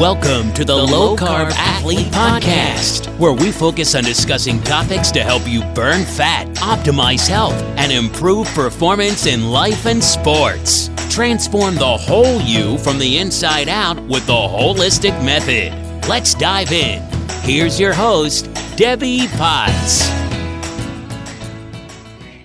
Welcome to the Low Carb Athlete Podcast, where we focus on discussing topics to help you burn fat, optimize health, and improve performance in life and sports. Transform the whole you from the inside out with the holistic method. Let's dive in. Here's your host, Debbie Potts.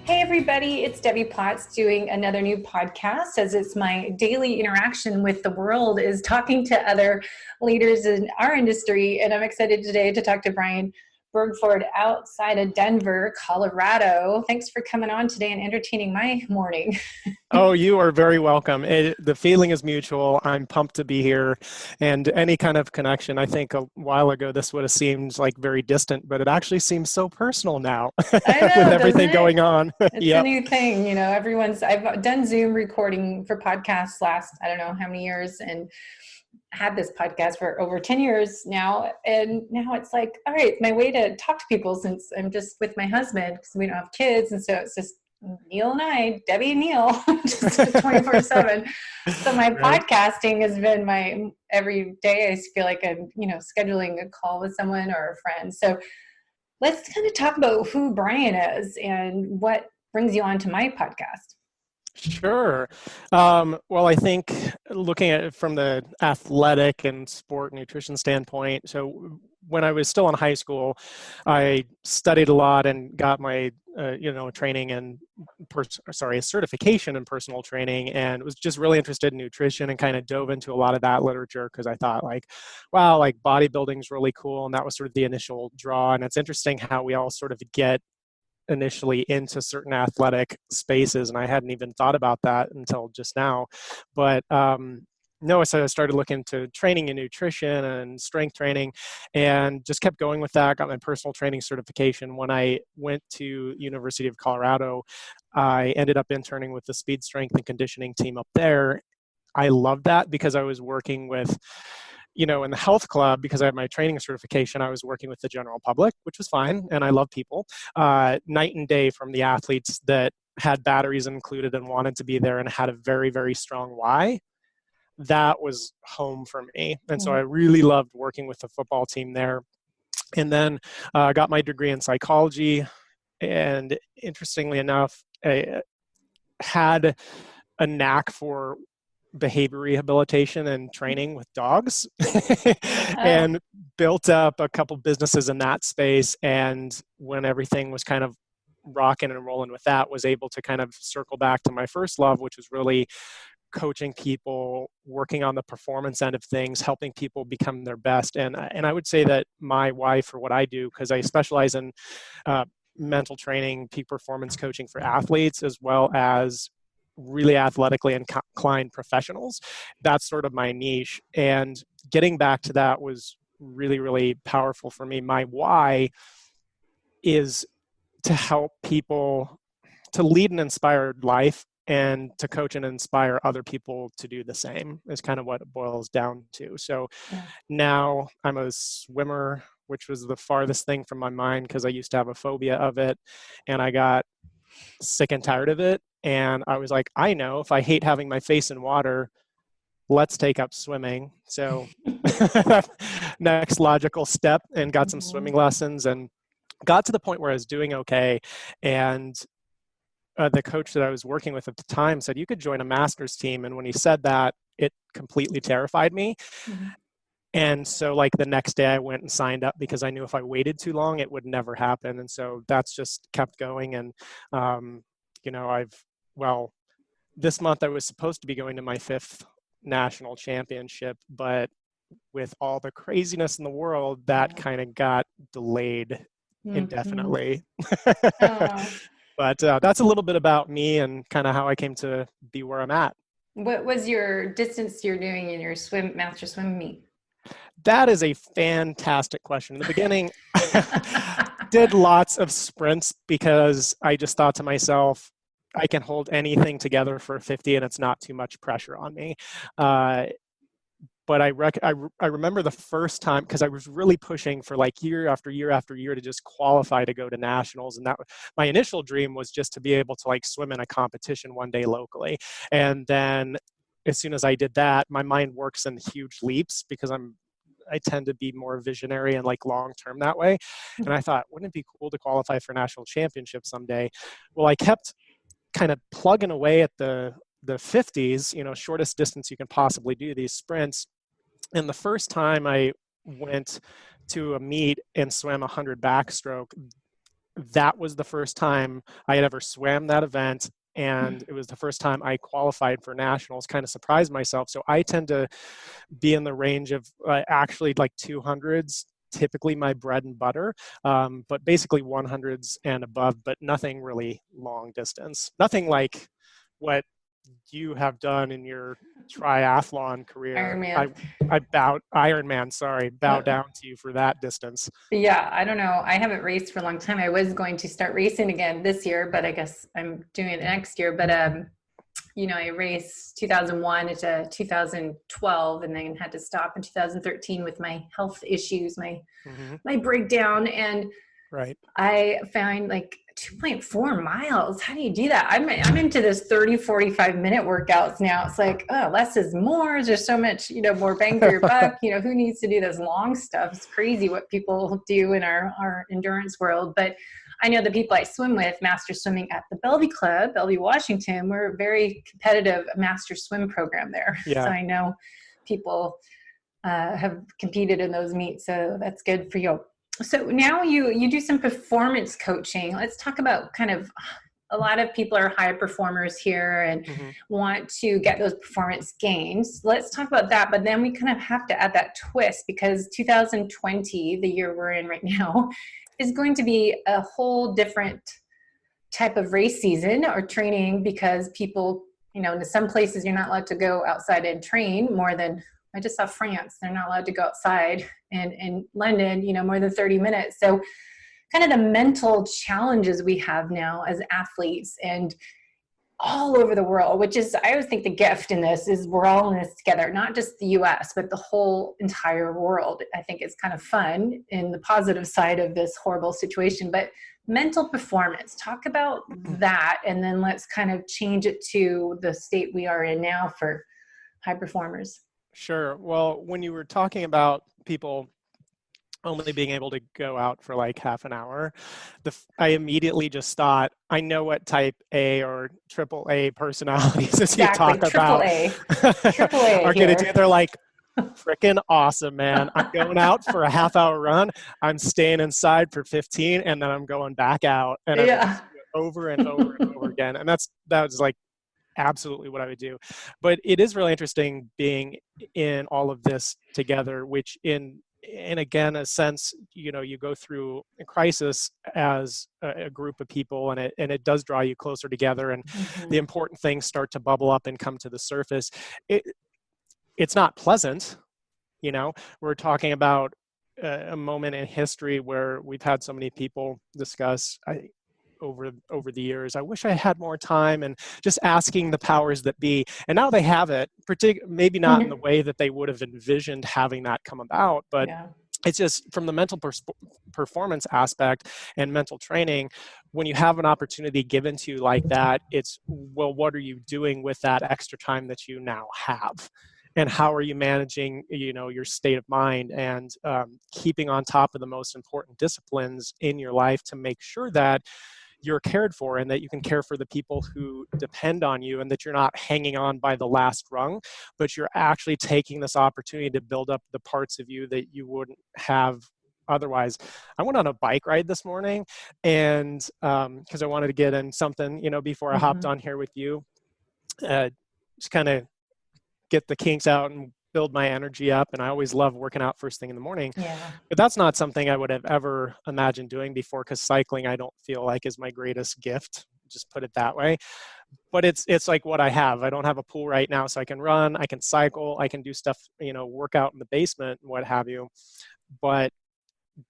Hey everybody, it's Debbie Potts doing another new podcast, as it's my daily interaction with the world is talking to other leaders in our industry. And I'm excited today to talk to Brian Bergford outside of Denver, Colorado. Thanks for coming on today and entertaining my morning. Oh, you are very welcome. The feeling is mutual. I'm pumped to be here. And any kind of connection, I think a while ago this would have seemed like very distant, but it actually seems so personal now I know, with everything going on. It's a new thing, you know, I've done Zoom recording for podcasts last, I don't know how many years, and had this podcast for over 10 years now. And now it's like, all right, it's my way to talk to people since I'm just with my husband because we don't have kids. And so it's just Neil and I, Debbie and Neil, just 24/7. So my podcasting has been my every day. I feel like I'm, scheduling a call with someone or a friend. So let's kind of talk about who Brian is and what brings you onto my podcast. Sure. Well, I think looking at it from the athletic and sport nutrition standpoint, so when I was still in high school, I studied a lot and got my, training and certification in personal training, and was just really interested in nutrition and kind of dove into a lot of that literature because I thought wow, bodybuilding is really cool. And that was sort of the initial draw. And it's interesting how we all sort of get initially into certain athletic spaces, and I hadn't even thought about that until just now. But so I started looking into training and nutrition and strength training, and just kept going with that. Got my personal training certification. When I went to University of Colorado, I ended up interning with the speed, strength, and conditioning team up there. I loved that because I was working with, in the health club, because I had my training certification, I was working with the general public, which was fine. And I love people, night and day, from the athletes that had batteries included and wanted to be there and had a very, very strong why. That was home for me. And so I really loved working with the football team there. And then I got my degree in psychology. And interestingly enough, I had a knack for behavior rehabilitation and training with dogs and built up a couple businesses in that space. And when everything was kind of rocking and rolling with that, was able to kind of circle back to my first love, which was really coaching people, working on the performance end of things, helping people become their best. And I would say that my why for what I do, because I specialize in mental training, peak performance coaching for athletes, as well as really athletically inclined professionals. That's sort of my niche. And getting back to that was really, really powerful for me. My why is to help people to lead an inspired life and to coach and inspire other people to do the same, is kind of what it boils down to. So now I'm a swimmer, which was the farthest thing from my mind because I used to have a phobia of it, and I got sick and tired of it. And I was like, I know, if I hate having my face in water, let's take up swimming. So next logical step, and got some swimming lessons and got to the point where I was doing okay. And the coach that I was working with at the time said, you could join a master's team. And when he said that, it completely terrified me. And so the next day I went and signed up because I knew if I waited too long, it would never happen. And so that's just kept going. And, this month I was supposed to be going to my 5th national championship, but with all the craziness in the world, that kind of got delayed indefinitely. But that's a little bit about me and kind of how I came to be where I'm at. What was your distance you're doing in your master swim meet? That is a fantastic question. In the beginning, did lots of sprints because I just thought to myself, I can hold anything together for 50 and it's not too much pressure on me. But I remember the first time, because I was really pushing for year after year after year to just qualify to go to nationals. And that my initial dream was just to be able to swim in a competition one day locally. And then as soon as I did that, my mind works in huge leaps because I'm I tend to be more visionary and like long-term that way. And I thought, wouldn't it be cool to qualify for national championship someday? Well, I kept kind of plugging away at the 50s, shortest distance you can possibly do, these sprints. And the first time I went to a meet and swam 100 backstroke, that was the first time I had ever swam that event. And it was the first time I qualified for nationals. Kind of surprised myself. So I tend to be in the range of actually like 200s, typically my bread and butter, but basically 100s and above, but nothing really long distance. Nothing like what you have done in your triathlon career. Ironman. I bow down to you for that distance. Yeah, I don't know. I haven't raced for a long time. I was going to start racing again this year, but I guess I'm doing it next year. But I raced 2001 to 2012, and then had to stop in 2013 with my health issues, my breakdown, and right. I found like 2.4 miles. How do you do that? I'm into this 45 minute workouts now. It's like, oh, less is more. There's so much, more bang for your buck. Who needs to do this long stuff? It's crazy what people do in our endurance world. But I know the people I swim with, master swimming at the Bellevue Club, Bellevue, Washington, we're a very competitive master swim program there. Yeah. So I know people have competed in those meets. So that's good for you. So now you do some performance coaching. Let's talk about kind of, a lot of people are high performers here and want to get those performance gains. Let's talk about that. But then we kind of have to add that twist, because 2020, the year we're in right now, is going to be a whole different type of race season or training, because people, in some places you're not allowed to go outside and train more than, I just saw France, they're not allowed to go outside, and in London, more than 30 minutes. So kind of the mental challenges we have now as athletes and all over the world, which is, I always think the gift in this is we're all in this together, not just the US, but the whole entire world. I think it's kind of fun in the positive side of this horrible situation. But mental performance, talk about that, and then let's kind of change it to the state we are in now for high performers. Sure. Well, when you were talking about people only being able to go out for like half an hour, I immediately just thought, I know what type A or triple A personalities as you talk about triple A are going to do. They're like, freaking awesome, man. I'm going out for a half hour run. I'm staying inside for 15, and then I'm going back out, and I'm just over and over and over again. And that was like absolutely what I would do. But it is really interesting being in all of this together, which in again, a sense, you go through a crisis as a group of people, and it does draw you closer together, and the important things start to bubble up and come to the surface. It's not pleasant, we're talking about a moment in history where we've had so many people discuss, over the years, I wish I had more time, and just asking the powers that be. And now they have it, maybe not in the way that they would have envisioned having that come about, but it's just from the mental performance aspect and mental training, when you have an opportunity given to you like that, it's, well, what are you doing with that extra time that you now have? And how are you managing, your state of mind, and keeping on top of the most important disciplines in your life to make sure that you're cared for, and that you can care for the people who depend on you, and that you're not hanging on by the last rung, but you're actually taking this opportunity to build up the parts of you that you wouldn't have otherwise. I went on a bike ride this morning, and because I wanted to get in something, before I hopped on here with you, just kind of get the kinks out and build my energy up. And I always love working out first thing in the morning. But that's not something I would have ever imagined doing before, because cycling, I don't feel like is my greatest gift, just put it that way. But it's like what I have. I don't have a pool right now, so I can run, I can cycle, I can do stuff, work out in the basement and what have you. But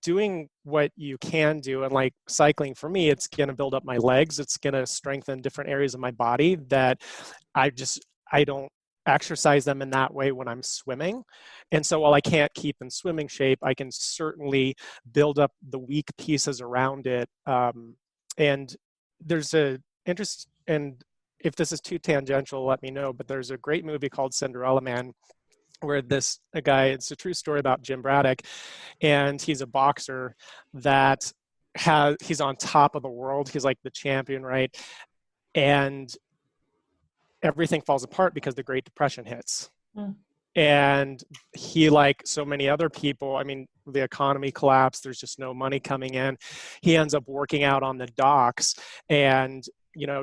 doing what you can do, and like cycling for me, it's going to build up my legs, it's going to strengthen different areas of my body that I don't exercise them in that way when I'm swimming. And so while I can't keep in swimming shape, I can certainly build up the weak pieces around it. And there's a interest, and if this is too tangential, let me know, but there's a great movie called Cinderella Man where a guy, it's a true story about Jim Braddock, and he's a boxer that he's on top of the world. He's like the champion, right? And everything falls apart because the Great Depression hits. Mm. And he, like so many other people, I mean, the economy collapsed. There's just no money coming in. He ends up working out on the docks and,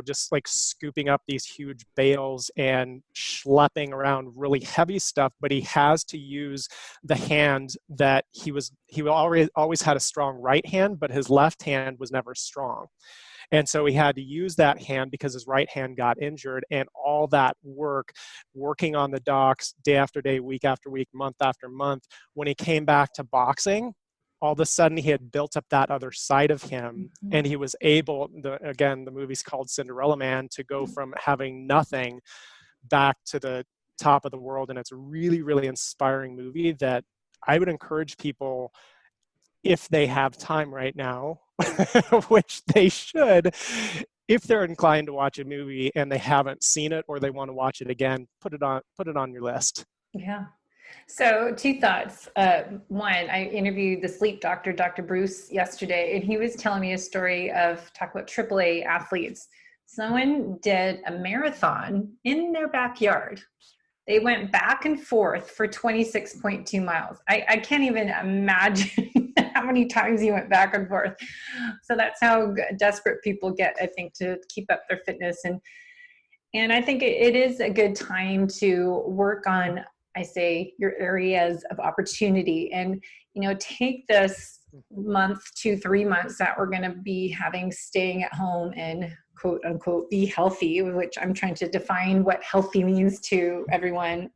just like scooping up these huge bales and schlepping around really heavy stuff. But he has to use the hand that he always had a strong right hand, but his left hand was never strong. And so he had to use that hand because his right hand got injured, and all that working on the docks day after day, week after week, month after month. When he came back to boxing, all of a sudden he had built up that other side of him, and he was able, the movie's called Cinderella Man, to go from having nothing back to the top of the world. And it's a really, really inspiring movie that I would encourage people, if they have time right now, which they should, if they're inclined to watch a movie and they haven't seen it or they want to watch it again, put it on your list. Yeah. So 2 thoughts. One, I interviewed the sleep doctor, Dr. Bruce, yesterday, and he was telling me a story of talk about AAA athletes. Someone did a marathon in their backyard. They went back and forth for 26.2 miles. I can't even imagine how many times he went back and forth. So that's how desperate people get, I think, to keep up their fitness. And I think it is a good time to work on, I say, your areas of opportunity, and, take this month to 3 months that we're going to be staying at home and quote unquote be healthy, which I'm trying to define what healthy means to everyone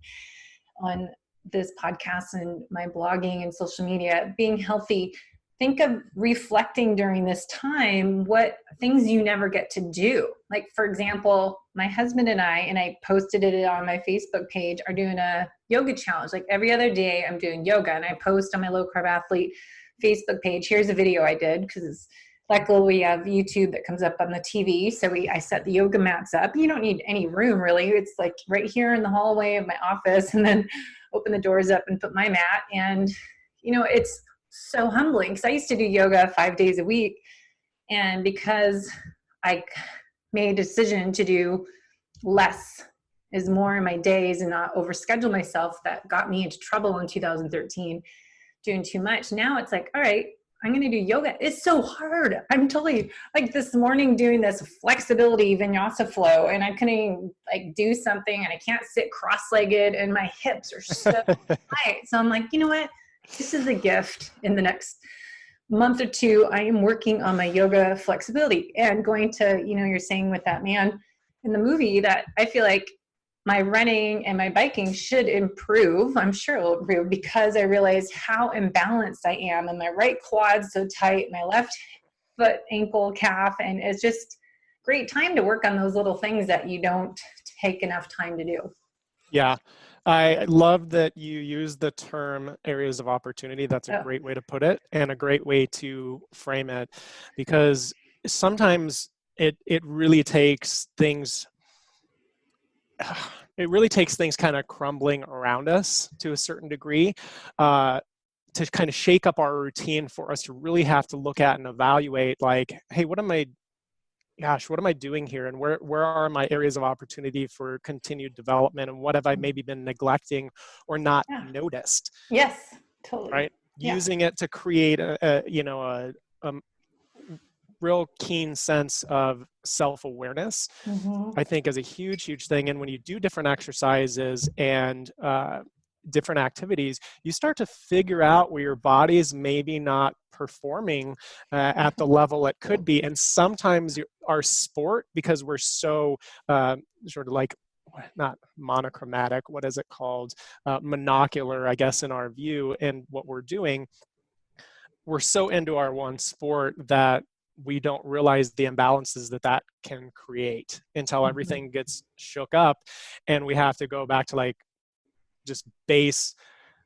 on this podcast and my blogging and social media. Being healthy, think of reflecting during this time what things you never get to do. Like, for example, my husband and I posted it on my Facebook page, are doing a yoga challenge. Like every other day I'm doing yoga, and I post on my Low Carb Athlete Facebook page, here's a video I did, because luckily we have YouTube that comes up on the TV. So I set the yoga mats up. You don't need any room really. It's like right here in the hallway of my office, and then open the doors up and put my mat. And, it's so humbling, because I used to do yoga 5 days a week. And because I made a decision to do less is more in my days and not overschedule myself, that got me into trouble in 2013, doing too much. Now it's like, all right, I'm going to do yoga. It's so hard. I'm totally like this morning doing this flexibility vinyasa flow, and I couldn't even do something, and I can't sit cross-legged, and my hips are so tight. So I'm like, you know what? This is a gift. In the next month or 2, I am working on my yoga flexibility and going to, you're saying with that man in the movie, that I feel like my running and my biking should improve. I'm sure it will improve, because I realized how imbalanced I am, and my right quad's so tight, my left foot, ankle, calf, and it's just great time to work on those little things that you don't take enough time to do. Yeah. I love that you use the term areas of opportunity. That's a great way to put it, and a great way to frame it, because sometimes it really takes things kind of crumbling around us to a certain degree to kind of shake up our routine, for us to really have to look at and evaluate, like, hey, what am I doing here? And where are my areas of opportunity for continued development? And what have I maybe been neglecting or not noticed? Yes, totally. Right? Yeah. Using it to create a real keen sense of self-awareness, I think, is a huge, huge thing. And when you do different exercises and different activities, you start to figure out where your body is maybe not performing at the level it could be. And sometimes our sport, because we're so sort of like, not monochromatic, what is it called? Monocular, I guess, in our view and what we're doing, we're so into our one sport that we don't realize the imbalances that can create until everything gets shook up, and we have to go back to just base.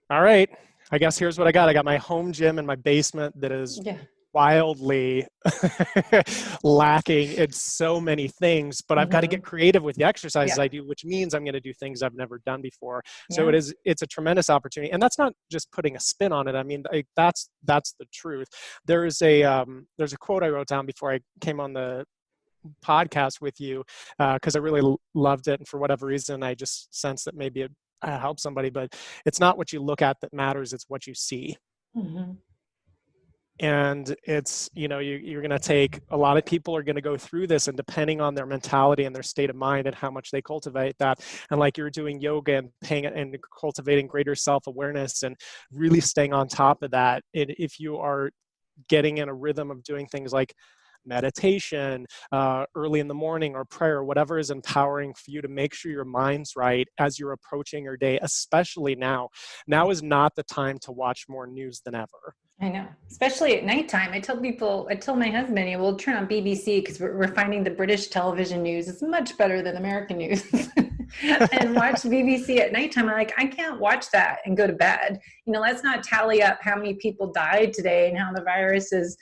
All right, I guess here's what I got. I got my home gym in my basement that is wildly lacking in so many things, but I've got to get creative with the exercises I do, which means I'm going to do things I've never done before. So it's a tremendous opportunity. And that's not just putting a spin on it. I mean, that's the truth. There's a quote I wrote down before I came on the podcast with you, because I really loved it. And for whatever reason, I just sensed that maybe it helped somebody, but it's not what you look at that matters. It's what you see. And it's, you're going to take, a lot of people are going to go through this, and depending on their mentality and their state of mind and how much they cultivate that, and like you're doing yoga and paying and cultivating greater self-awareness and really staying on top of that. If you are getting in a rhythm of doing things like meditation early in the morning, or prayer, whatever is empowering for you to make sure your mind's right as you're approaching your day, especially now. Now is not the time to watch more news than ever. I know, especially at nighttime. I tell my husband, we'll turn on BBC because we're finding the British television news is much better than American news. And watch BBC at nighttime. I'm like, I can't watch that and go to bed. Let's not tally up how many people died today and how the virus is,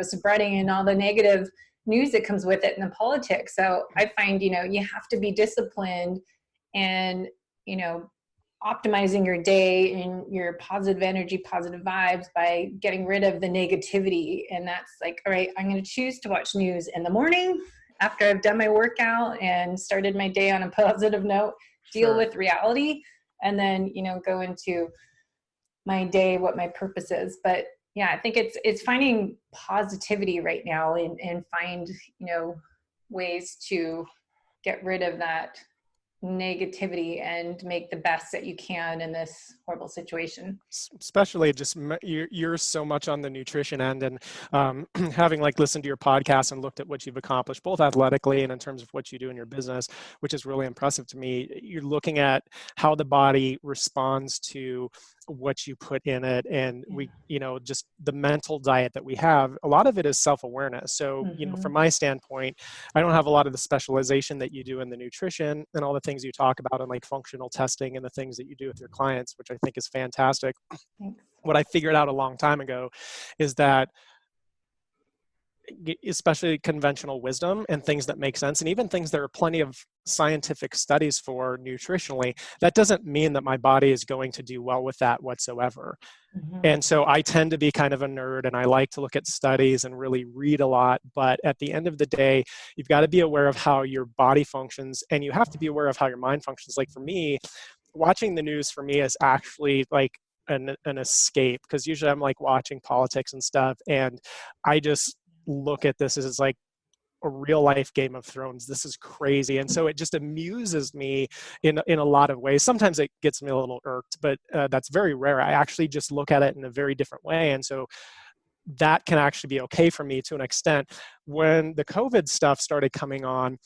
spreading, and all the negative news that comes with it, and the politics. So I find, you have to be disciplined and, optimizing your day and your positive energy, positive vibes by getting rid of the negativity. And that's like, all right, I'm going to choose to watch news in the morning after I've done my workout and started my day on a positive note, deal with reality, and then, go into my day, what my purpose is. But yeah, I think it's finding positivity right now and find, ways to get rid of that negativity and make the best that you can in this horrible situation. Especially just you're so much on the nutrition end, and having listened to your podcast and looked at what you've accomplished both athletically and in terms of what you do in your business, which is really impressive to me. You're looking at how the body responds to what you put in it, and we just the mental diet that we have, a lot of it is self-awareness. So from my standpoint, I don't have a lot of the specialization that you do in the nutrition and all the things you talk about in functional testing and the things that you do with your clients, which I think is fantastic. Thanks. What I figured out a long time ago is that, especially conventional wisdom and things that make sense, and even things there are plenty of scientific studies for nutritionally, that doesn't mean that my body is going to do well with that whatsoever. And so I tend to be kind of a nerd, and I like to look at studies and really read a lot. But at the end of the day, you've got to be aware of how your body functions, and you have to be aware of how your mind functions. Like for me, watching the news for me is actually an escape, because usually I'm watching politics and stuff, and I just look at this as it's like a real life Game of Thrones. This is crazy. And so it just amuses me in a lot of ways. Sometimes it gets me a little irked, but that's very rare. I actually just look at it in a very different way. And so that can actually be okay for me to an extent. When the COVID stuff started coming on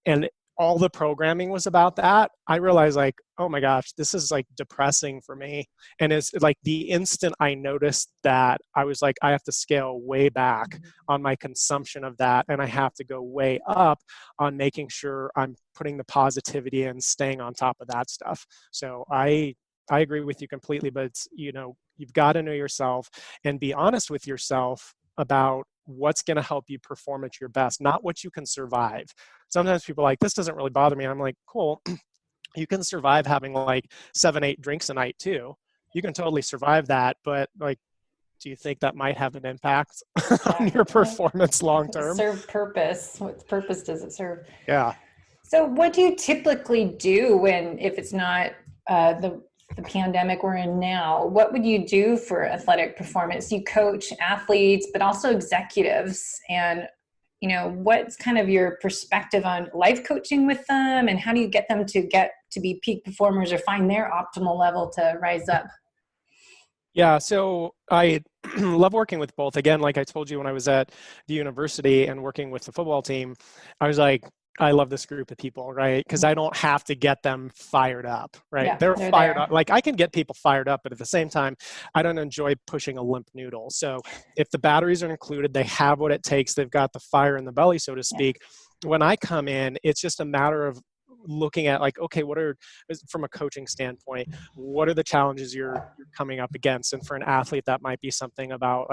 and all the programming was about that, I realized oh my gosh, this is depressing for me. And it's the instant I noticed that, I was I have to scale way back on my consumption of that. And I have to go way up on making sure I'm putting the positivity and staying on top of that stuff. So I agree with you completely, but it's, you've got to know yourself and be honest with yourself about what's going to help you perform at your best, not what you can survive. Sometimes people are this doesn't really bother me. I'm cool. You can survive having 7-8 drinks a night too. You can totally survive that, but do you think that might have an impact on your performance long term? Serve purpose. What purpose does it serve? Yeah. So what do you typically do if it's not the pandemic we're in now? What would you do for athletic performance? You coach athletes, but also executives. And, what's kind of your perspective on life coaching with them, and how do you get them to be peak performers or find their optimal level to rise up? Yeah, so I love working with both. Again, like I told you, when I was at the university and working with the football team, I was I love this group of people, right? Because I don't have to get them fired up, right? Yeah, they're fired there. up. I can get people fired up, but at the same time, I don't enjoy pushing a limp noodle. So if the batteries are included, they have what it takes, they've got the fire in the belly, so to speak. Yeah. When I come in, it's just a matter of looking at okay, from a coaching standpoint, what are the challenges you're coming up against? And for an athlete, that might be something about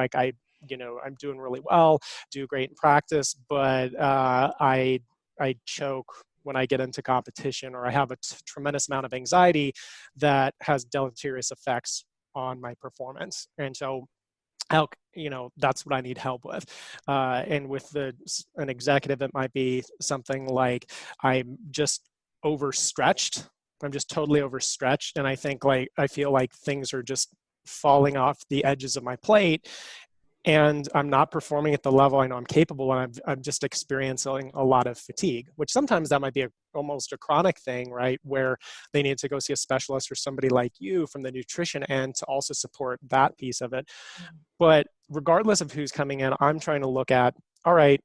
I'm doing really well, do great in practice, but I choke when I get into competition, or I have a tremendous amount of anxiety that has deleterious effects on my performance. And so that's what I need help with. And with an executive, it might be something like I'm just overstretched. I'm just totally overstretched. And I feel like things are just falling off the edges of my plate, and I'm not performing at the level I know I'm capable, and I'm just experiencing a lot of fatigue, which sometimes that might be almost a chronic thing, right? Where they need to go see a specialist or somebody like you from the nutrition end to also support that piece of it. But regardless of who's coming in, I'm trying to look at, all right,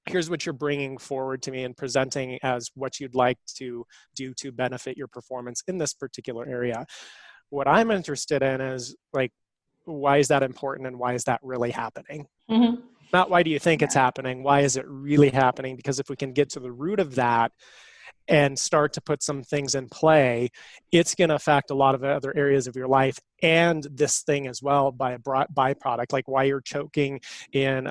here's what you're bringing forward to me and presenting as what you'd like to do to benefit your performance in this particular area. What I'm interested in is like, why is that important, and why is that really happening? Mm-hmm. Not why do you think it's happening? Why is it really happening? Because if we can get to the root of that and start to put some things in play, it's going to affect a lot of other areas of your life and this thing as well by a byproduct, like why you're choking in,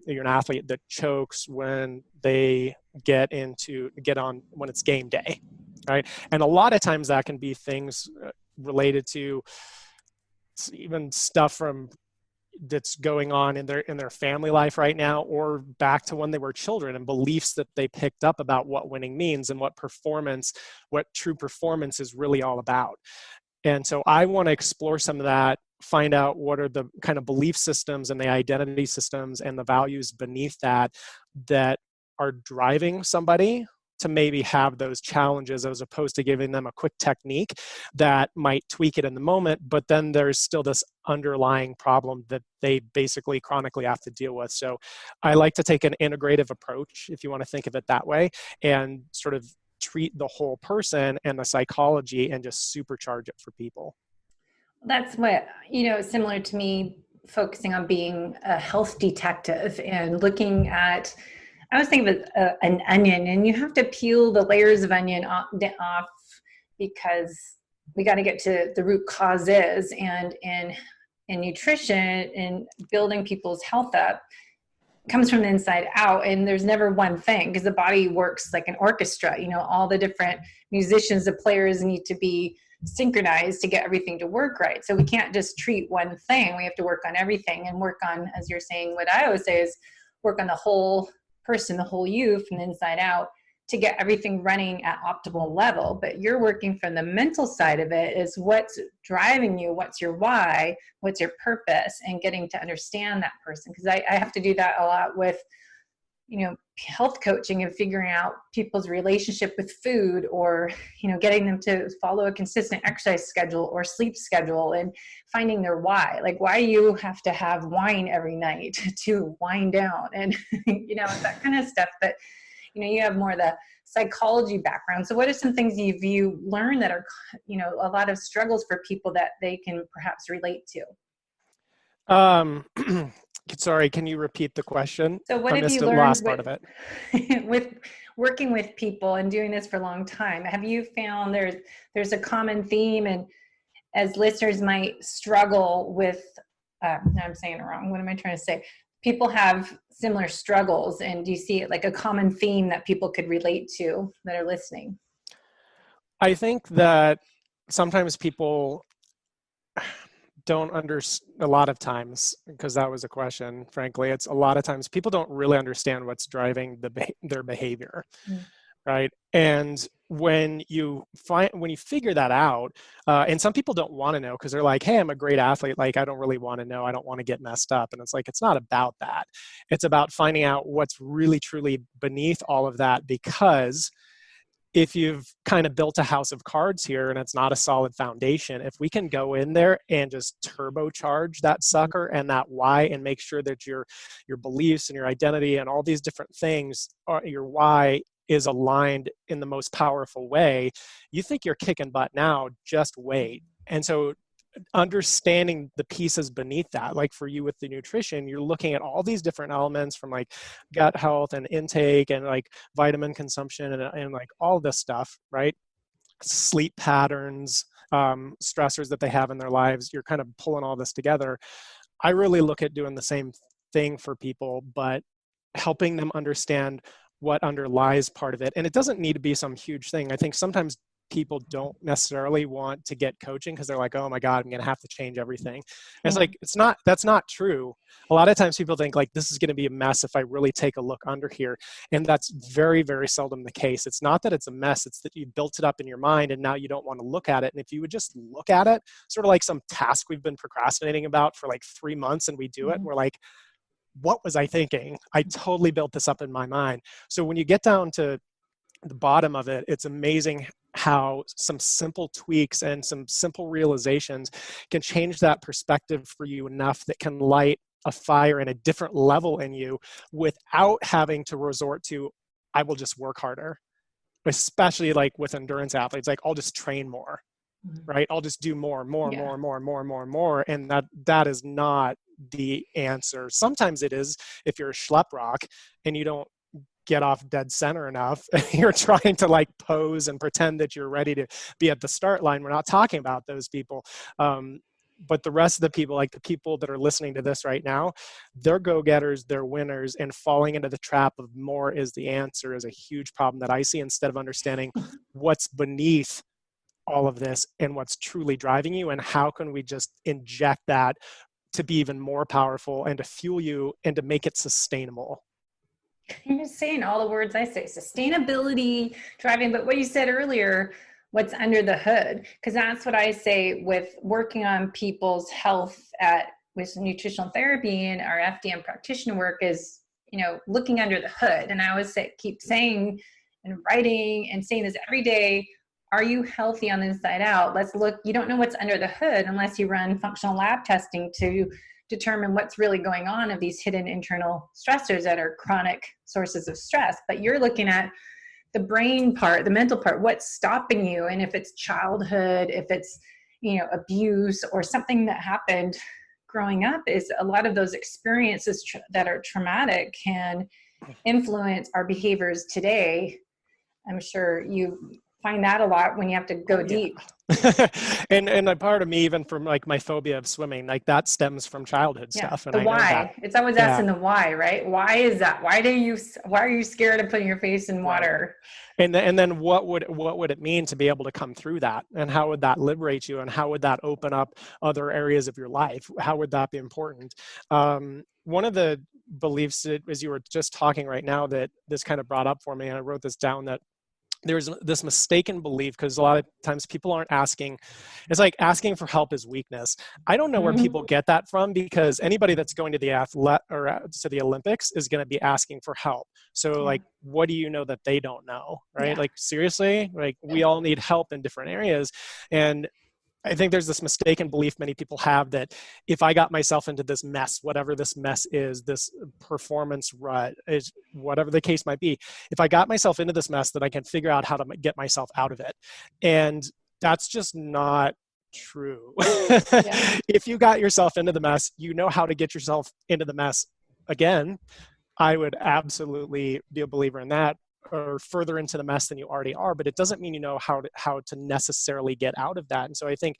you're an athlete that chokes when they get on when it's game day, right? And a lot of times that can be things related to even stuff from that's going on in their family life right now, or back to when they were children, and beliefs that they picked up about what winning means and what true performance is really all about. And so I want to explore some of that, find out what are the kind of belief systems and the identity systems and the values beneath that are driving somebody to maybe have those challenges, as opposed to giving them a quick technique that might tweak it in the moment, but then there's still this underlying problem that they basically chronically have to deal with. So I like to take an integrative approach, if you want to think of it that way, and sort of treat the whole person and the psychology and just supercharge it for people. That's what, similar to me focusing on being a health detective and looking at, I was thinking of an onion, and you have to peel the layers of onion off because we got to get to the root causes. And in nutrition and building people's health up comes from the inside out. And there's never one thing, because the body works like an orchestra. All the different musicians, the players need to be synchronized to get everything to work right. So we can't just treat one thing. We have to work on everything and work on, as you're saying, what I always say is work on the whole person, the whole you from the inside out, to get everything running at optimal level. But you're working from the mental side of it, is what's driving you, what's your why, what's your purpose, and getting to understand that person. Because I have to do that a lot with, health coaching and figuring out people's relationship with food, or, getting them to follow a consistent exercise schedule or sleep schedule, and finding their why, like why you have to have wine every night to wind down, and, that kind of stuff. But, you have more of the psychology background. So what are some things you learned that are, a lot of struggles for people that they can perhaps relate to? Sorry, can you repeat the question? So what have you learned last part of it? With working with people and doing this for a long time? Have you found there's a common theme, and as listeners might struggle with, I'm saying it wrong. What am I trying to say? People have similar struggles, and do you see it like a common theme that people could relate to that are listening? I think that sometimes people don't understand, a lot of times, because that was a question, frankly, it's a lot of times people don't really understand what's driving their behavior, right? And when you figure that out, and some people don't want to know, because they're like, hey, I'm a great athlete, like I don't really want to know, I don't want to get messed up. And it's like, it's not about that. It's about finding out what's really truly beneath all of that, because if you've kind of built a house of cards here and it's not a solid foundation, if we can go in there and just turbocharge that sucker and that why, and make sure that your beliefs and your identity and all these different things, your why is aligned in the most powerful way, you think you're kicking butt now, just wait. And so understanding the pieces beneath that, like for you with the nutrition, you're looking at all these different elements, from like gut health and intake and like vitamin consumption and like all this stuff, right? Sleep patterns, stressors that they have in their lives. You're kind of pulling all this together. I really look at doing the same thing for people, but helping them understand what underlies part of it. And it doesn't need to be some huge thing. I think sometimes people don't necessarily want to get coaching because they're like, oh my God, I'm going to have to change everything. And it's like, that's not true. A lot of times people think like, this is going to be a mess if I really take a look under here. And that's very, very seldom the case. It's not that it's a mess. It's that you built it up in your mind and now you don't want to look at it. And if you would just look at it, sort of like some task we've been procrastinating about for like 3 months and we do it, and we're like, what was I thinking? I totally built this up in my mind. So when you get down to the bottom of it, it's amazing how some simple tweaks and some simple realizations can change that perspective for you enough that can light a fire in a different level in you without having to resort to, I will just work harder, especially like with endurance athletes, like I'll just train more, right? I'll just do more. And that is not the answer. Sometimes it is if you're a schlep rock and you don't get off dead center enough. You're trying to like pose and pretend that you're ready to be at the start line. We're not talking about those people. But the rest of the people, like the people that are listening to this right now, they're go-getters, they're winners, and falling into the trap of more is the answer is a huge problem that I see, instead of understanding what's beneath all of this and what's truly driving you, and how can we just inject that to be even more powerful and to fuel you and to make it sustainable. You're just saying all the words I say: sustainability, driving. But what you said earlier, what's under the hood? Because that's what I say with working on people's health with nutritional therapy and our FDN practitioner work is, looking under the hood. And I always keep saying and writing and saying this every day: are you healthy on the inside out? Let's look. You don't know what's under the hood unless you run functional lab testing to determine what's really going on of these hidden internal stressors that are chronic sources of stress. But you're looking at the brain part, the mental part, what's stopping you. And if it's childhood, if it's, abuse or something that happened growing up, is a lot of those experiences that are traumatic can influence our behaviors today. I'm sure you find that a lot when you have to go deep. and a part of me, even from like my phobia of swimming, like that stems from childhood stuff. And the why. It's always asking the why, right? Why is that? Why are you scared of putting your face in water? And then what would it mean to be able to come through that? And how would that liberate you? And how would that open up other areas of your life? How would that be important? One of the beliefs that, as you were just talking right now, that this kind of brought up for me, and I wrote this down, that there's this mistaken belief, because a lot of times people aren't asking. It's like asking for help is weakness. I don't know where people get that from, because anybody that's going to the to the Olympics is going to be asking for help. So like, what do you know that they don't know, right? Like, seriously, like we all need help in different areas. And I think there's this mistaken belief many people have that if I got myself into this mess, whatever this mess is, this performance rut, is whatever the case might be, if I got myself into this mess, that I can figure out how to get myself out of it. And that's just not true. If you got yourself into the mess, you know how to get yourself into the mess again. I would absolutely be a believer in that, or further into the mess than you already are, but it doesn't mean you know how to necessarily get out of that. And so I think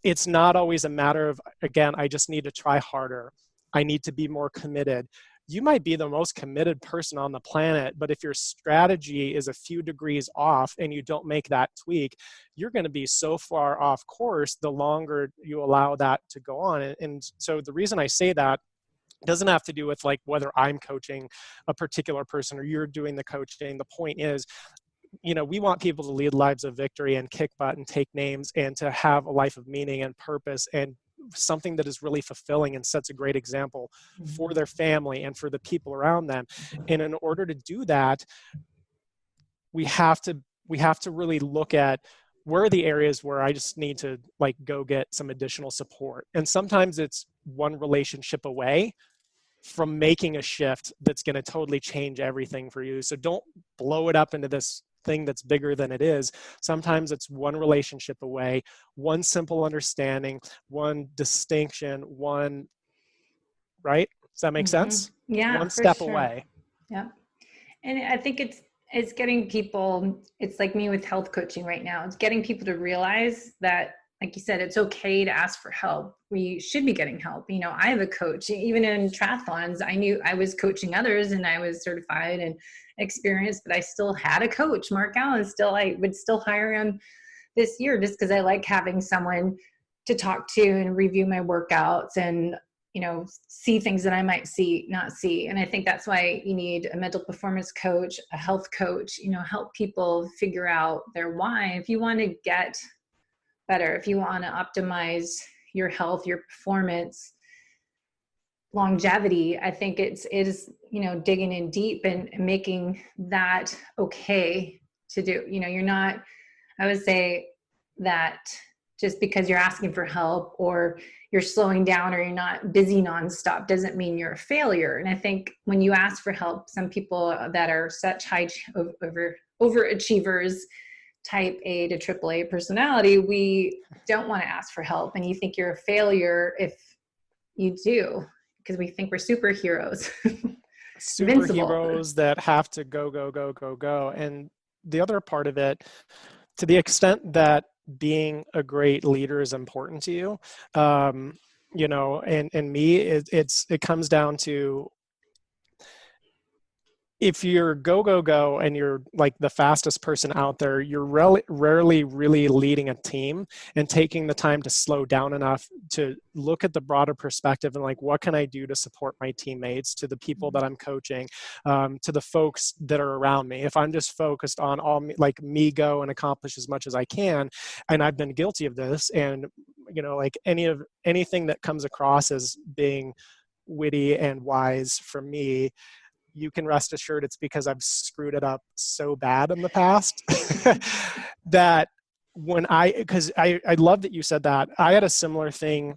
it's not always a matter of, again, I just need to try harder. I need to be more committed. You might be the most committed person on the planet, but if your strategy is a few degrees off and you don't make that tweak, you're going to be so far off course the longer you allow that to go on. And so the reason I say that doesn't have to do with like whether I'm coaching a particular person or you're doing the coaching. The point is, we want people to lead lives of victory and kick butt and take names, and to have a life of meaning and purpose, and something that is really fulfilling and sets a great example for their family and for the people around them. And in order to do that, we have to really look at, where are the areas where I just need to like go get some additional support. And sometimes it's one relationship away from making a shift that's going to totally change everything for you. So don't blow it up into this thing that's bigger than it is. Sometimes it's one relationship away, one simple understanding, one distinction, right? Does that make sense? Yeah. One step away. Yeah. And I think it's getting people, it's like me with health coaching right now. It's getting people to realize that like you said, it's okay to ask for help. We should be getting help. You know, I have a coach. Even in triathlons, I knew I was coaching others and I was certified and experienced, but I still had a coach. Mark Allen, I would still hire him this year just because I like having someone to talk to and review my workouts and, you know, see things that I might not see. And I think that's why you need a mental performance coach, a health coach, you know, help people figure out their why. If you want to get better, if you want to optimize your health, your performance, longevity, I think it is, you know, digging in deep and making that okay to do. You know, I would say that just because you're asking for help or you're slowing down or you're not busy nonstop doesn't mean you're a failure. And I think when you ask for help, some people that are such high overachievers, type A to AAA personality, we don't want to ask for help. And you think you're a failure if you do, because we think we're superheroes. Superheroes that have to go. And the other part of it, to the extent that being a great leader is important to you, you know, and me, it comes down to, if you're go and you're like the fastest person out there, you're rarely really leading a team and taking the time to slow down enough to look at the broader perspective and like, what can I do to support my teammates, to the people that I'm coaching, to the folks that are around me. If I'm just focused on me go and accomplish as much as I can, and I've been guilty of this, and you know, like anything that comes across as being witty and wise from me, you can rest assured it's because I've screwed it up so bad in the past that because I love that you said that. I had a similar thing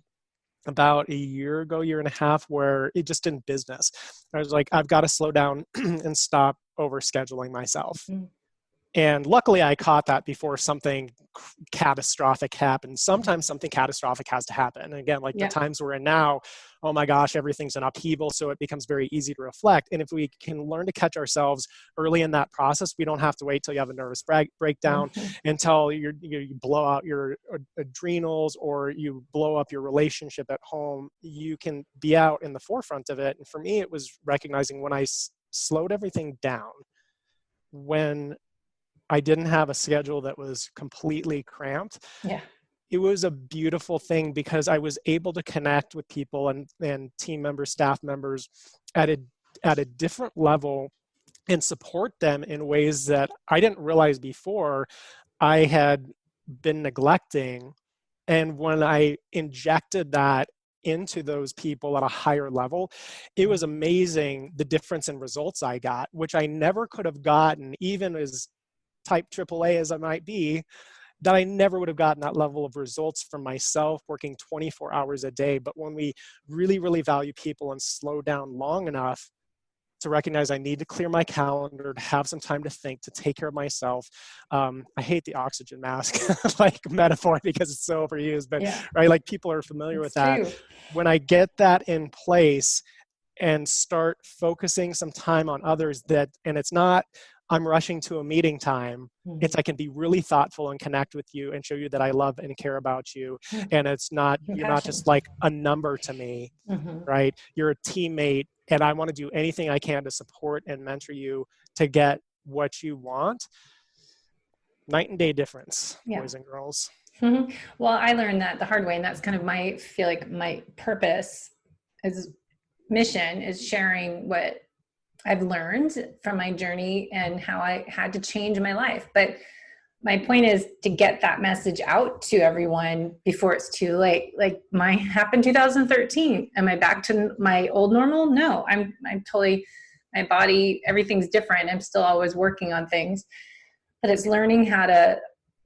about a year and a half where it just in business, I was like, I've got to slow down and stop overscheduling myself. And luckily I caught that before something catastrophic happened. Sometimes something catastrophic has to happen. And again, like the times we're in now, oh my gosh, everything's an upheaval. So it becomes very easy to reflect. And if we can learn to catch ourselves early in that process, we don't have to wait till you have a nervous breakdown until you blow out your adrenals or you blow up your relationship at home. You can be out in the forefront of it. And for me, it was recognizing when I slowed everything down, when I didn't have a schedule that was completely cramped. Yeah. It was a beautiful thing because I was able to connect with people and team members, staff members at a different level and support them in ways that I didn't realize before I had been neglecting. And when I injected that into those people at a higher level, it was amazing the difference in results I got, which I never could have gotten even as type AAA as I might be, that I never would have gotten that level of results from myself working 24 hours a day. But when we really, really value people and slow down long enough to recognize I need to clear my calendar, to have some time to think, to take care of myself. I hate the oxygen mask like metaphor because it's so overused, but right, like people are familiar with that. True. When I get that in place and start focusing some time on others and it's not, I'm rushing to a meeting time. It's I can be really thoughtful and connect with you and show you that I love and care about you. And it's not, you're not just like a number to me, right? You're a teammate and I want to do anything I can to support and mentor you to get what you want. Night and day difference, boys and girls. Well, I learned that the hard way, and that's kind of my purpose mission is sharing what I've learned from my journey and how I had to change my life. But my point is to get that message out to everyone before it's too late. Like mine happened 2013. Am I back to my old normal? No, I'm totally, my body, everything's different. I'm still always working on things, but it's learning how to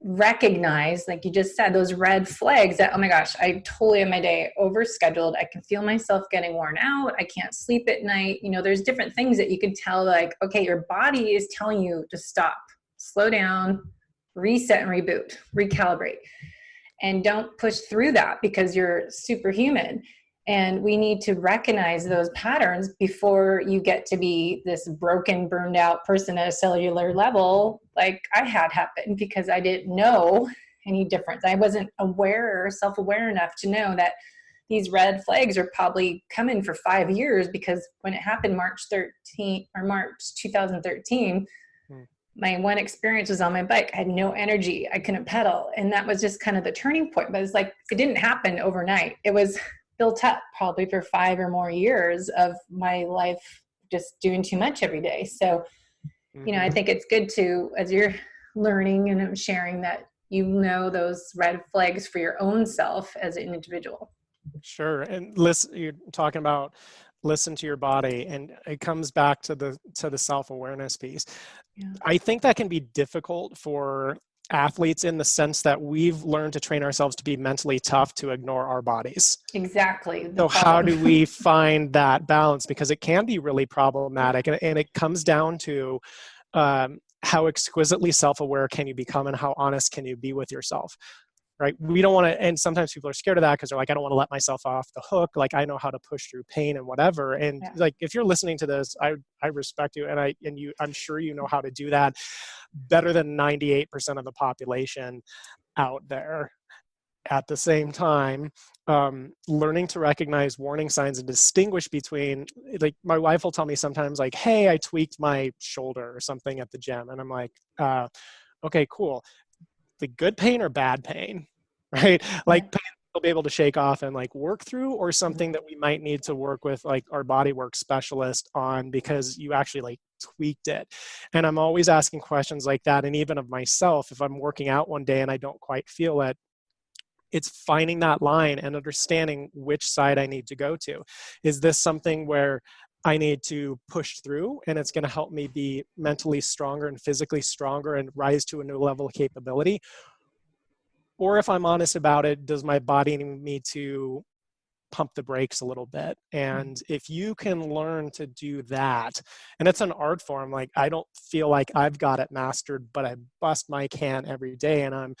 recognize, like you just said, those red flags that, oh my gosh, I totally am my day overscheduled. I can feel myself getting worn out. I can't sleep at night. You know, there's different things that you can tell, like, okay, your body is telling you to stop, slow down, reset and reboot, recalibrate, and don't push through that because you're superhuman. And we need to recognize those patterns before you get to be this broken, burned out person at a cellular level, like I had happened, because I didn't know any difference. I wasn't aware or self-aware enough to know that these red flags are probably coming for 5 years, because when it happened March 2013, my one experience was on my bike. I had no energy. I couldn't pedal. And that was just kind of the turning point. But it's like, it didn't happen overnight. It was built up probably for 5 or more years of my life just doing too much every day. So, I think it's good to, as you're learning and sharing, that those red flags for your own self as an individual. Sure. And listen, you're talking about listen to your body, and it comes back to the self-awareness piece. Yeah. I think that can be difficult for athletes in the sense that we've learned to train ourselves to be mentally tough to ignore our bodies. Exactly. So how do we find that balance? Because it can be really problematic, and it comes down to how exquisitely self-aware can you become, and how honest can you be with yourself, right? We don't want to, and sometimes people are scared of that because they're like, I don't want to let myself off the hook. Like, I know how to push through pain and whatever. And like, if you're listening to this, I respect you, and I'm sure you know how to do that better than 98% of the population out there. At the same time, learning to recognize warning signs and distinguish between, like, my wife will tell me sometimes, like, hey, I tweaked my shoulder or something at the gym. And I'm like, okay, cool. The good pain or bad pain, right? Like, pain we'll be able to shake off and like work through, or something that we might need to work with like our body work specialist on because you actually like tweaked it. And I'm always asking questions like that. And even of myself, if I'm working out one day and I don't quite feel it, it's finding that line and understanding which side I need to go to. Is this something where I need to push through and it's going to help me be mentally stronger and physically stronger and rise to a new level of capability? Or if I'm honest about it, does my body need me to pump the brakes a little bit? And if you can learn to do that, and it's an art form, like, I don't feel like I've got it mastered, but I bust my can every day, and I'm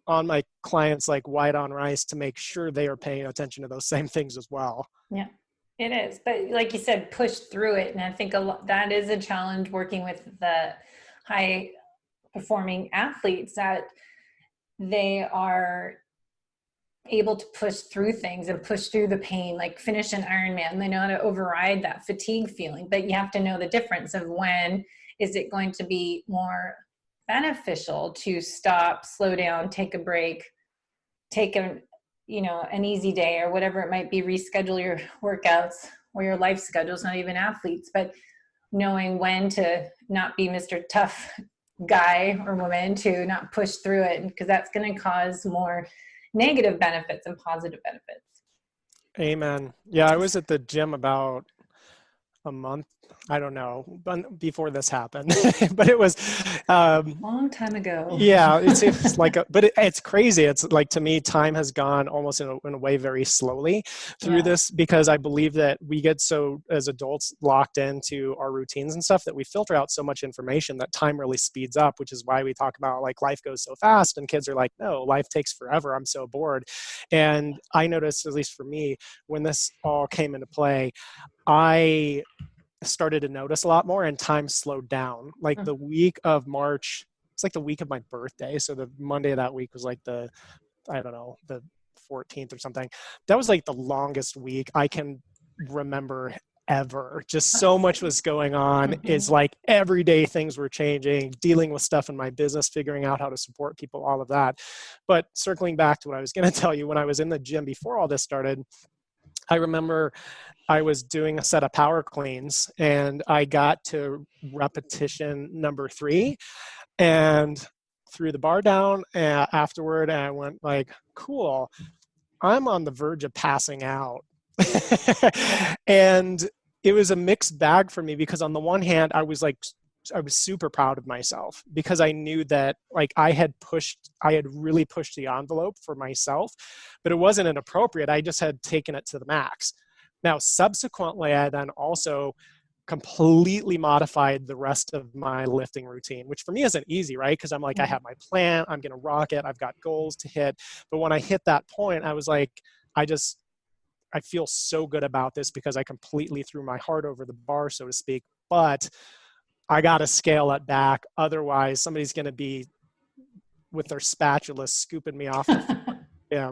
on my clients like white on rice to make sure they are paying attention to those same things as well. Yeah, it is. But like you said, push through it. And I think that is a challenge working with the high performing athletes, that they are able to push through things and push through the pain, like finish an Ironman. They know how to override that fatigue feeling, but you have to know the difference of when is it going to be more beneficial to stop, slow down, take a break, take an easy day or whatever it might be, reschedule your workouts or your life schedules, not even athletes, but knowing when to not be Mr. Tough guy or woman, to not push through it, because that's going to cause more negative benefits and positive benefits. Amen. Yeah, I was at the gym about a month, I don't know, before this happened, but it was long time ago. Yeah, it's like, but it's crazy. It's like, to me, time has gone almost in a way very slowly through this, because I believe that we get so, as adults, locked into our routines and stuff, that we filter out so much information that time really speeds up, which is why we talk about like life goes so fast, and kids are like, no, life takes forever. I'm so bored. And I noticed, at least for me, when this all came into play, I started to notice a lot more, and time slowed down. Like the week of March, it's like the week of my birthday. So the Monday of that week was like the 14th or something. That was like the longest week I can remember ever. Just so much was going on. It's like every day things were changing, dealing with stuff in my business, figuring out how to support people, all of that. But circling back to what I was going to tell you, when I was in the gym before all this started, I remember I was doing a set of power cleans, and I got to repetition number 3 and threw the bar down afterward. And I went like, cool, I'm on the verge of passing out. And it was a mixed bag for me, because on the one hand, I was super proud of myself, because I knew that like I had really pushed the envelope for myself, but it wasn't inappropriate. I just had taken it to the max. Now, subsequently, I then also completely modified the rest of my lifting routine, which for me isn't easy, right? Because I'm like, I have my plan, I'm going to rock it, I've got goals to hit. But when I hit that point, I was like, I feel so good about this, because I completely threw my heart over the bar, so to speak. But I got to scale it back. Otherwise, somebody's going to be with their spatula scooping me off the floor. Yeah.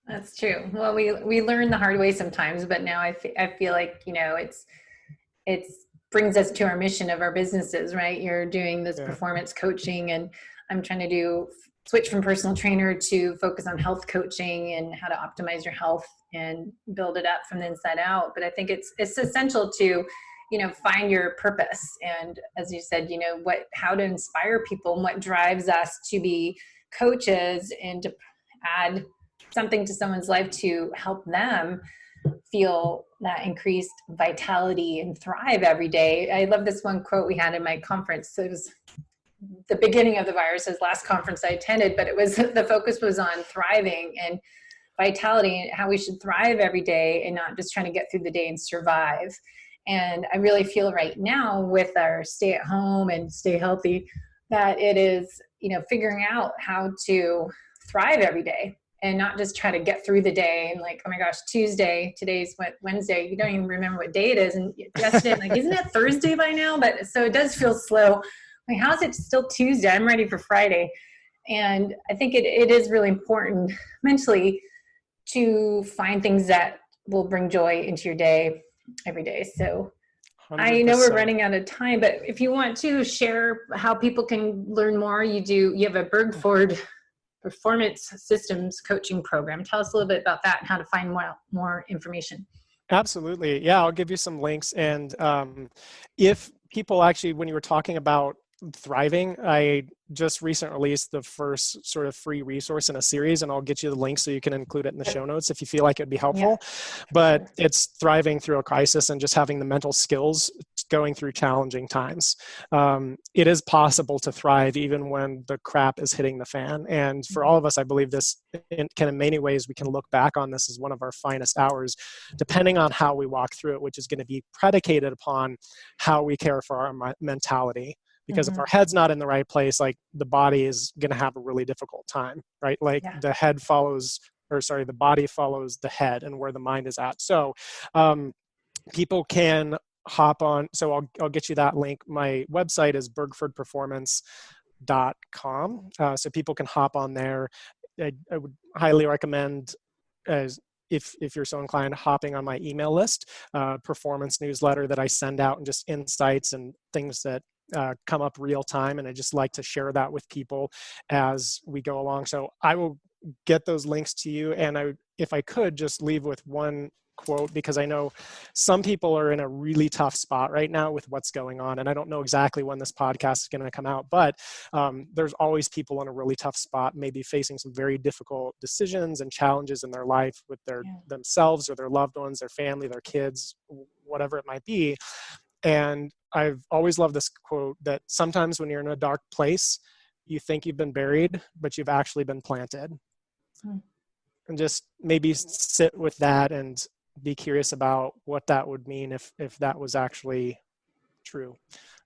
That's true. Well, we learn the hard way sometimes, but now I feel like, it's brings us to our mission of our businesses, right? You're doing this performance coaching, and I'm trying to switch from personal trainer to focus on health coaching and how to optimize your health and build it up from the inside out. But I think it's essential to, find your purpose. And as you said, how to inspire people and what drives us to be coaches and to add something to someone's life to help them feel that increased vitality and thrive every day. I love this one quote we had in my conference. It was the beginning of the virus's last conference I attended, but the focus was on thriving and vitality and how we should thrive every day and not just trying to get through the day and survive. And I really feel right now with our stay at home and stay healthy that it is, figuring out how to thrive every day and not just try to get through the day and like, oh my gosh, Tuesday, today's Wednesday, you don't even remember what day it is. And yesterday, like, isn't it Thursday by now? But so it does feel slow. Like, how's it still Tuesday? I'm ready for Friday. And I think it is really important mentally to find things that will bring joy into your day every day. So 100%. I know we're running out of time, but if you want to share how people can learn more, you have a Bergford performance systems coaching program. Tell us a little bit about that and how to find more information. Absolutely. Yeah, I'll give you some links. And if people actually, when you were talking about thriving, I just recently released the first sort of free resource in a series, and I'll get you the link so you can include it in the show notes if you feel like it'd be helpful. Yeah. But it's thriving through a crisis and just having the mental skills going through challenging times. It is possible to thrive even when the crap is hitting the fan. And for all of us, I believe this in many ways, we can look back on this as one of our finest hours, depending on how we walk through it, which is going to be predicated upon how we care for our mentality. Because if our head's not in the right place, like, the body is going to have a really difficult time, right? Like the body follows the head and where the mind is at. So people can hop on. So I'll get you that link. My website is bergfordperformance.com. So people can hop on there. I would highly recommend, if you're so inclined, hopping on my email list, performance newsletter that I send out, and just insights and things that come up real time. And I just like to share that with people as we go along. So I will get those links to you. And if I could just leave with one quote, because I know some people are in a really tough spot right now with what's going on. And I don't know exactly when this podcast is going to come out, but there's always people in a really tough spot, maybe facing some very difficult decisions and challenges in their life with themselves or their loved ones, their family, their kids, whatever it might be. And I've always loved this quote that sometimes when you're in a dark place, you think you've been buried, but you've actually been planted. And just maybe sit with that and be curious about what that would mean if that was actually true.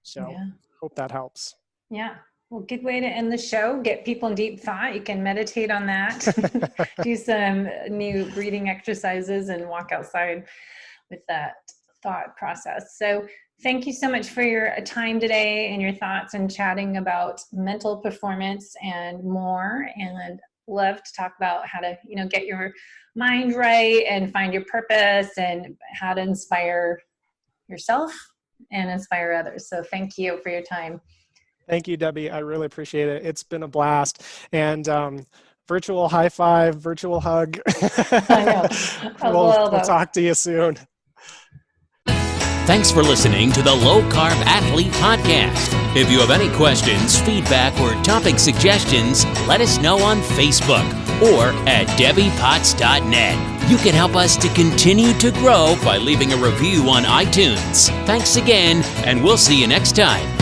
So hope that helps. Yeah. Well, good way to end the show. Get people in deep thought. You can meditate on that. Do some new breathing exercises and walk outside with that thought process. So thank you so much for your time today and your thoughts and chatting about mental performance and more. And I'd love to talk about how to, get your mind right and find your purpose and how to inspire yourself and inspire others. So thank you for your time. Thank you, Debbie. I really appreciate it. It's been a blast. And virtual high five, virtual hug. I know. We'll talk to you soon. Thanks for listening to the Low Carb Athlete Podcast. If you have any questions, feedback, or topic suggestions, let us know on Facebook or at debbiepotts.net. You can help us to continue to grow by leaving a review on iTunes. Thanks again, and we'll see you next time.